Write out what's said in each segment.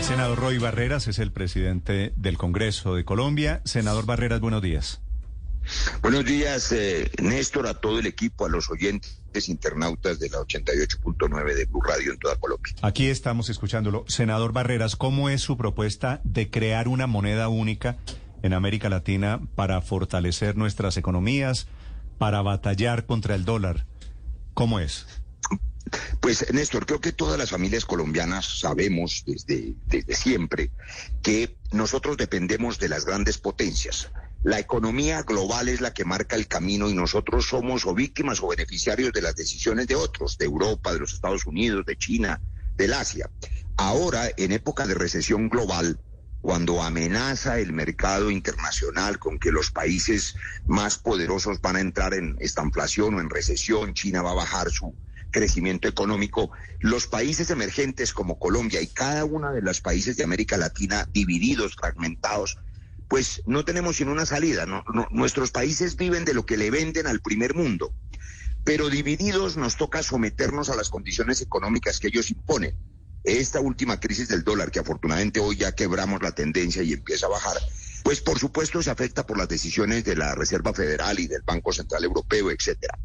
El senador Roy Barreras es el presidente del Congreso de Colombia. Senador Barreras, buenos días. Buenos días, Néstor, a todo el equipo, a los oyentes internautas de la 88.9 de Blue Radio en toda Colombia. Aquí estamos escuchándolo. Senador Barreras, ¿cómo es su propuesta de crear una moneda única en América Latina para fortalecer nuestras economías, para batallar contra el dólar? ¿Cómo es? Pues, Néstor, creo que todas las familias colombianas sabemos desde siempre que nosotros dependemos de las grandes potencias. La economía global es la que marca el camino y nosotros somos o víctimas o beneficiarios de las decisiones de otros, de Europa, de los Estados Unidos, de China, del Asia. Ahora, en época de recesión global, cuando amenaza el mercado internacional con que los países más poderosos van a entrar en estanflación o en recesión, China va a bajar su crecimiento económico, los países emergentes como Colombia y cada uno de los países de América Latina divididos, fragmentados, pues no tenemos sino una salida. Nuestros países viven de lo que le venden al primer mundo, pero divididos nos toca someternos a las condiciones económicas que ellos imponen. Esta última crisis del dólar, que afortunadamente hoy ya quebramos la tendencia y empieza a bajar, pues por supuesto se afecta por las decisiones de la Reserva Federal y del Banco Central Europeo, etcétera.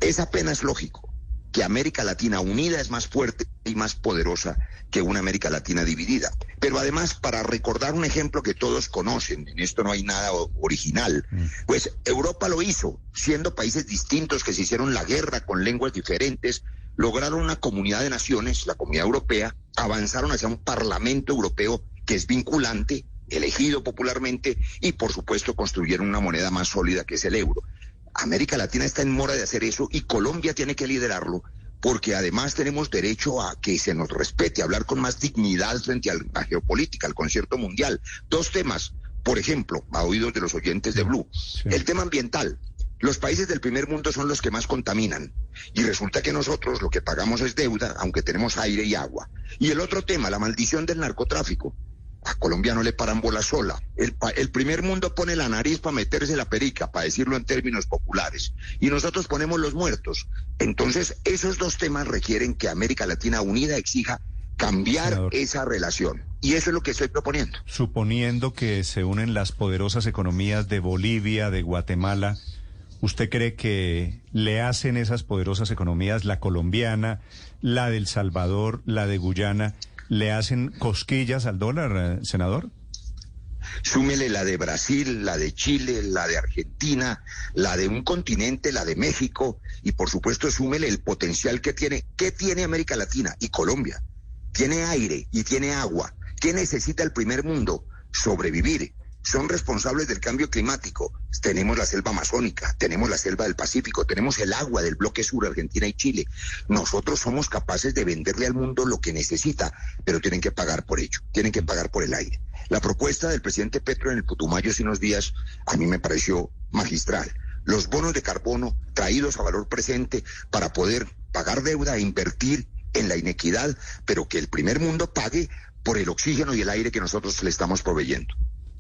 Es apenas lógico que América Latina unida es más fuerte y más poderosa que una América Latina dividida. Pero además, para recordar un ejemplo que todos conocen, en esto no hay nada original, pues Europa lo hizo, siendo países distintos que se hicieron la guerra con lenguas diferentes, lograron una comunidad de naciones, la Comunidad Europea, avanzaron hacia un Parlamento Europeo que es vinculante, elegido popularmente, y por supuesto construyeron una moneda más sólida que es el euro. América Latina está en mora de hacer eso y Colombia tiene que liderarlo, porque además tenemos derecho a que se nos respete, a hablar con más dignidad frente a la geopolítica, al concierto mundial. Dos temas, por ejemplo, a oídos de los oyentes de Blue. Sí. El tema ambiental. Los países del primer mundo son los que más contaminan y resulta que nosotros lo que pagamos es deuda, aunque tenemos aire y agua. Y el otro tema, la maldición del narcotráfico. A Colombia no le paran bola sola. El primer mundo pone la nariz para meterse la perica, para decirlo en términos populares, y nosotros ponemos los muertos. Entonces, esos dos temas requieren que América Latina unida exija cambiar, senador, esa relación. Y eso es lo que estoy proponiendo. Suponiendo que se unen las poderosas economías de Bolivia, de Guatemala, ¿usted cree que le hacen esas poderosas economías, la colombiana, la del Salvador, la de Guyana, le hacen cosquillas al dólar, senador? Súmele la de Brasil, la de Chile, la de Argentina, la de un continente, la de México, y por supuesto súmele el potencial que tiene. ¿Qué tiene América Latina? Y Colombia. Tiene aire y tiene agua. ¿Qué necesita el primer mundo? Sobrevivir. Son responsables del cambio climático. Tenemos la selva amazónica, tenemos la selva del Pacífico, tenemos el agua del bloque sur, Argentina y Chile. Nosotros somos capaces de venderle al mundo lo que necesita, pero tienen que pagar por ello, tienen que pagar por el aire. La propuesta del presidente Petro en el Putumayo hace unos días a mí me pareció magistral. Los bonos de carbono traídos a valor presente para poder pagar deuda e invertir en la inequidad, pero que el primer mundo pague por el oxígeno y el aire que nosotros le estamos proveyendo.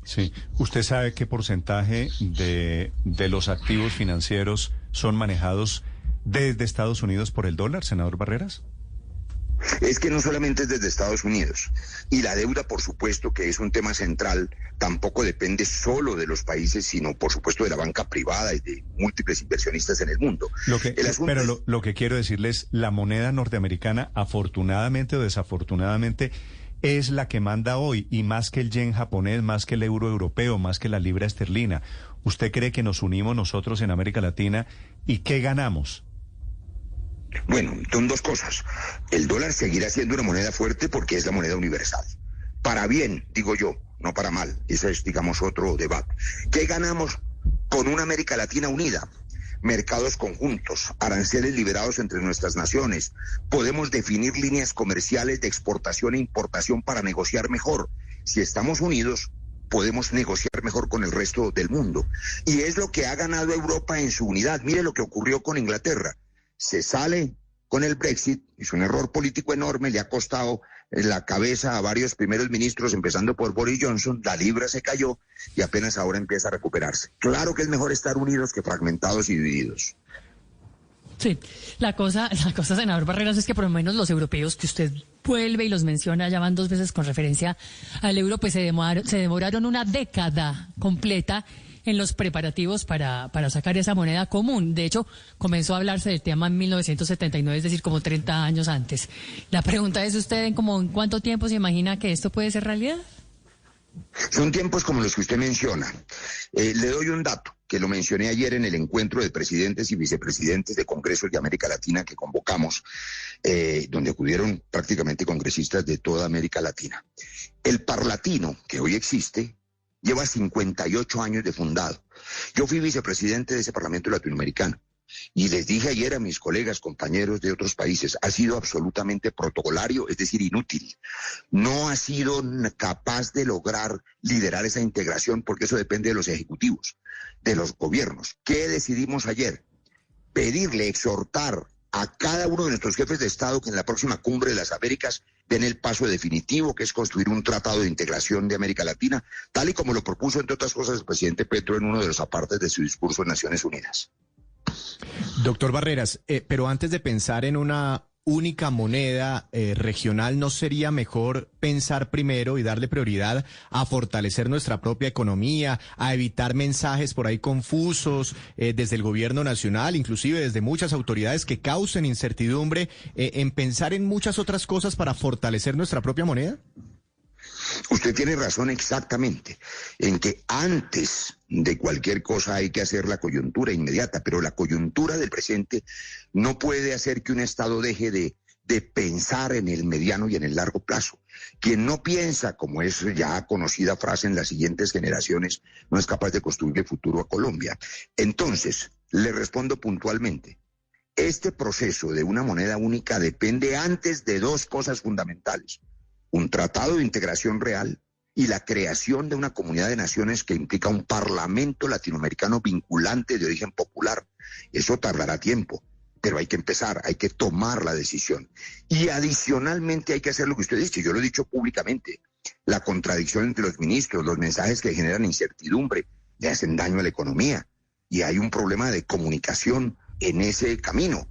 Sí. ¿Usted sabe qué porcentaje de los activos financieros son manejados desde Estados Unidos por el dólar, senador Barreras? Es que no solamente es desde Estados Unidos. Y la deuda, por supuesto, que es un tema central, tampoco depende solo de los países, sino, por supuesto, de la banca privada y de múltiples inversionistas en el mundo. Pero lo que quiero decirles, la moneda norteamericana, afortunadamente o desafortunadamente, es la que manda hoy, y más que el yen japonés, más que el euro europeo, más que la libra esterlina. ¿Usted cree que nos unimos nosotros en América Latina y qué ganamos? Bueno, son dos cosas. El dólar seguirá siendo una moneda fuerte porque es la moneda universal. Para bien, digo yo, no para mal. Ese es, digamos, otro debate. ¿Qué ganamos con una América Latina unida? Mercados conjuntos, aranceles liberados entre nuestras naciones. Podemos definir líneas comerciales de exportación e importación para negociar mejor. Si estamos unidos, podemos negociar mejor con el resto del mundo. Y es lo que ha ganado Europa en su unidad. Mire lo que ocurrió con Inglaterra. Se sale con el Brexit, es un error político enorme, le ha costado la cabeza a varios primeros ministros, empezando por Boris Johnson, la libra se cayó y apenas ahora empieza a recuperarse. Claro que es mejor estar unidos que fragmentados y divididos. Sí, la cosa, senador Barreras, es que por lo menos los europeos que usted vuelve y los menciona, ya van 2 veces con referencia al euro, pues se demoraron una década completa en los preparativos para sacar esa moneda común. De hecho, comenzó a hablarse del tema en 1979, es decir, como 30 años antes. La pregunta es, ¿usted en cuánto tiempo se imagina que esto puede ser realidad? Son tiempos como los que usted menciona. Le doy un dato que lo mencioné ayer en el encuentro de presidentes y vicepresidentes de congresos de América Latina que convocamos, donde acudieron prácticamente congresistas de toda América Latina. El Parlatino, que hoy existe, lleva 58 años de fundado. Yo fui vicepresidente de ese Parlamento latinoamericano. Y les dije ayer a mis colegas, compañeros de otros países, ha sido absolutamente protocolario, es decir, inútil. No ha sido capaz de lograr liderar esa integración porque eso depende de los ejecutivos, de los gobiernos. ¿Qué decidimos ayer? Pedirle, exhortar a cada uno de nuestros jefes de Estado que en la próxima cumbre de las Américas den el paso definitivo, que es construir un tratado de integración de América Latina, tal y como lo propuso, entre otras cosas, el presidente Petro en uno de los apartes de su discurso en Naciones Unidas. Doctor Barreras, pero antes de pensar en una única moneda regional, ¿no sería mejor pensar primero y darle prioridad a fortalecer nuestra propia economía, a evitar mensajes por ahí confusos desde el gobierno nacional, inclusive desde muchas autoridades que causen incertidumbre, en pensar en muchas otras cosas para fortalecer nuestra propia moneda? Usted tiene razón exactamente en que antes de cualquier cosa hay que hacer la coyuntura inmediata, pero la coyuntura del presente no puede hacer que un Estado deje de pensar en el mediano y en el largo plazo. Quien no piensa, como es ya conocida frase en las siguientes generaciones, no es capaz de construir el futuro a Colombia. Entonces, le respondo puntualmente. Este proceso de una moneda única depende antes de 2 cosas fundamentales. Un tratado de integración real y la creación de una comunidad de naciones que implica un parlamento latinoamericano vinculante de origen popular. Eso tardará tiempo, pero hay que empezar, hay que tomar la decisión. Y adicionalmente hay que hacer lo que usted dice, yo lo he dicho públicamente, la contradicción entre los ministros, los mensajes que generan incertidumbre, le hacen daño a la economía. Y hay un problema de comunicación en ese camino.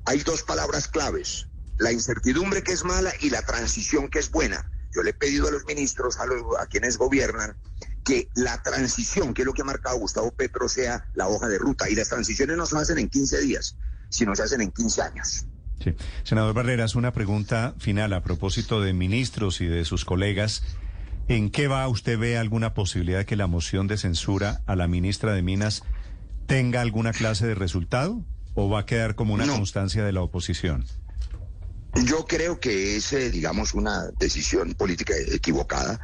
Hay 2 palabras claves. La incertidumbre, que es mala, y la transición, que es buena. Yo le he pedido a los ministros, a quienes gobiernan, que la transición, que es lo que ha marcado Gustavo Petro, sea la hoja de ruta. Y las transiciones no se hacen en 15 días, sino se hacen en 15 años. Sí. Senador Barreras, una pregunta final a propósito de ministros y de sus colegas. ¿En qué va? ¿Usted ve alguna posibilidad de que la moción de censura a la ministra de Minas tenga alguna clase de resultado? ¿O va a quedar como una constancia de la oposición? Yo creo que es, digamos, una decisión política equivocada.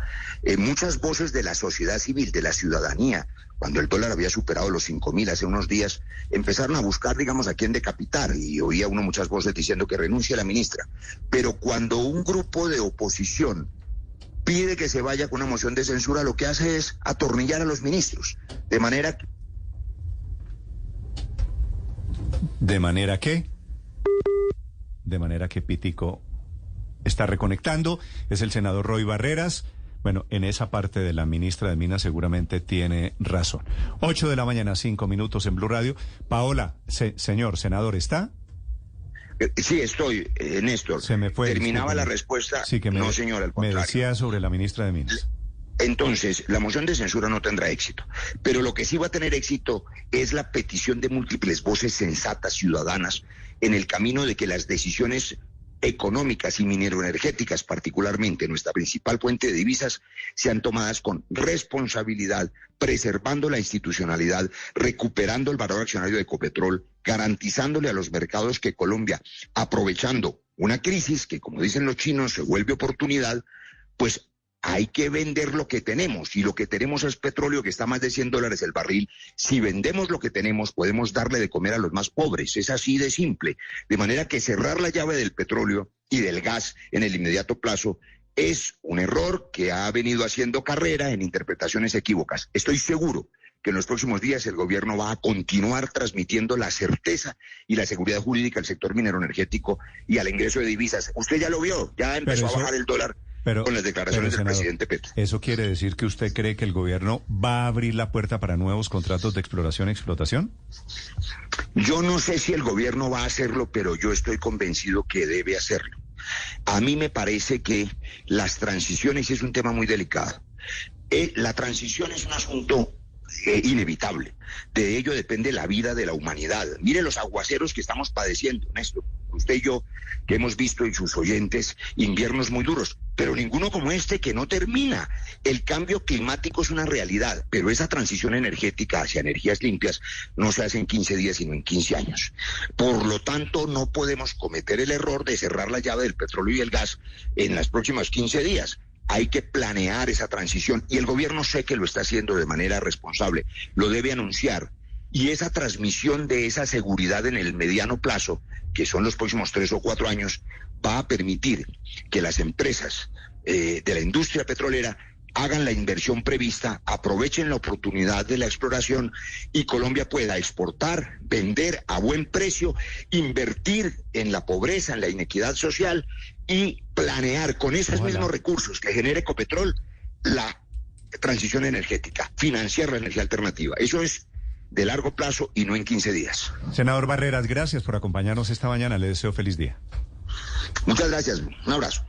Muchas voces de la sociedad civil, de la ciudadanía, cuando el dólar había superado los 5.000 hace unos días, empezaron a buscar, digamos, a quién decapitar, y oía uno muchas voces diciendo que renuncie a la ministra. Pero cuando un grupo de oposición pide que se vaya con una moción de censura, lo que hace es atornillar a los ministros, ¿De manera que? De manera que Pitico está reconectando. Es el senador Roy Barreras. Bueno, en esa parte de la ministra de Minas seguramente tiene razón. 8 de la mañana, 5 minutos en Blue Radio. Paola, señor senador, ¿está? Sí, estoy, Néstor. Se me fue. Terminaba la respuesta. Sí, que no, señor, al contrario. Me decía sobre la ministra de Minas. Entonces, la moción de censura no tendrá éxito, pero lo que sí va a tener éxito es la petición de múltiples voces sensatas ciudadanas en el camino de que las decisiones económicas y mineroenergéticas, particularmente nuestra principal fuente de divisas, sean tomadas con responsabilidad, preservando la institucionalidad, recuperando el valor accionario de Ecopetrol, garantizándole a los mercados que Colombia, aprovechando una crisis que, como dicen los chinos, se vuelve oportunidad, pues hay que vender lo que tenemos, y lo que tenemos es petróleo que está a más de $100 el barril. Si vendemos lo que tenemos, podemos darle de comer a los más pobres. Es así de simple. De manera que cerrar la llave del petróleo y del gas en el inmediato plazo es un error que ha venido haciendo carrera en interpretaciones equívocas. Estoy seguro que en los próximos días el gobierno va a continuar transmitiendo la certeza y la seguridad jurídica al sector minero energético y al ingreso de divisas. Usted ya lo vio, ya empezó a bajar el dólar con las declaraciones del senador, presidente Petro. ¿Eso quiere decir que usted cree que el gobierno va a abrir la puerta para nuevos contratos de exploración y explotación? Yo no sé si el gobierno va a hacerlo, pero yo estoy convencido que debe hacerlo. A mí me parece que las transiciones es un tema muy delicado. La transición es un asunto inevitable. De ello depende la vida de la humanidad. Mire los aguaceros que estamos padeciendo, Néstor. Usted y yo, que hemos visto y sus oyentes, inviernos muy duros, pero ninguno como este que no termina. El cambio climático es una realidad, pero esa transición energética hacia energías limpias no se hace en 15 días, sino en 15 años. Por lo tanto, no podemos cometer el error de cerrar la llave del petróleo y el gas en las próximas 15 días. Hay que planear esa transición y el gobierno sé que lo está haciendo de manera responsable, lo debe anunciar. Y esa transmisión de esa seguridad en el mediano plazo, que son los próximos 3 o 4 años, va a permitir que las empresas de la industria petrolera hagan la inversión prevista, aprovechen la oportunidad de la exploración y Colombia pueda exportar, vender a buen precio, invertir en la pobreza, en la inequidad social y planear con esos mismos recursos que genera Ecopetrol la transición energética, financiar la energía alternativa. Eso es de largo plazo y no en 15 días. Senador Barreras, gracias por acompañarnos esta mañana. Le deseo feliz día. Muchas gracias. Un abrazo.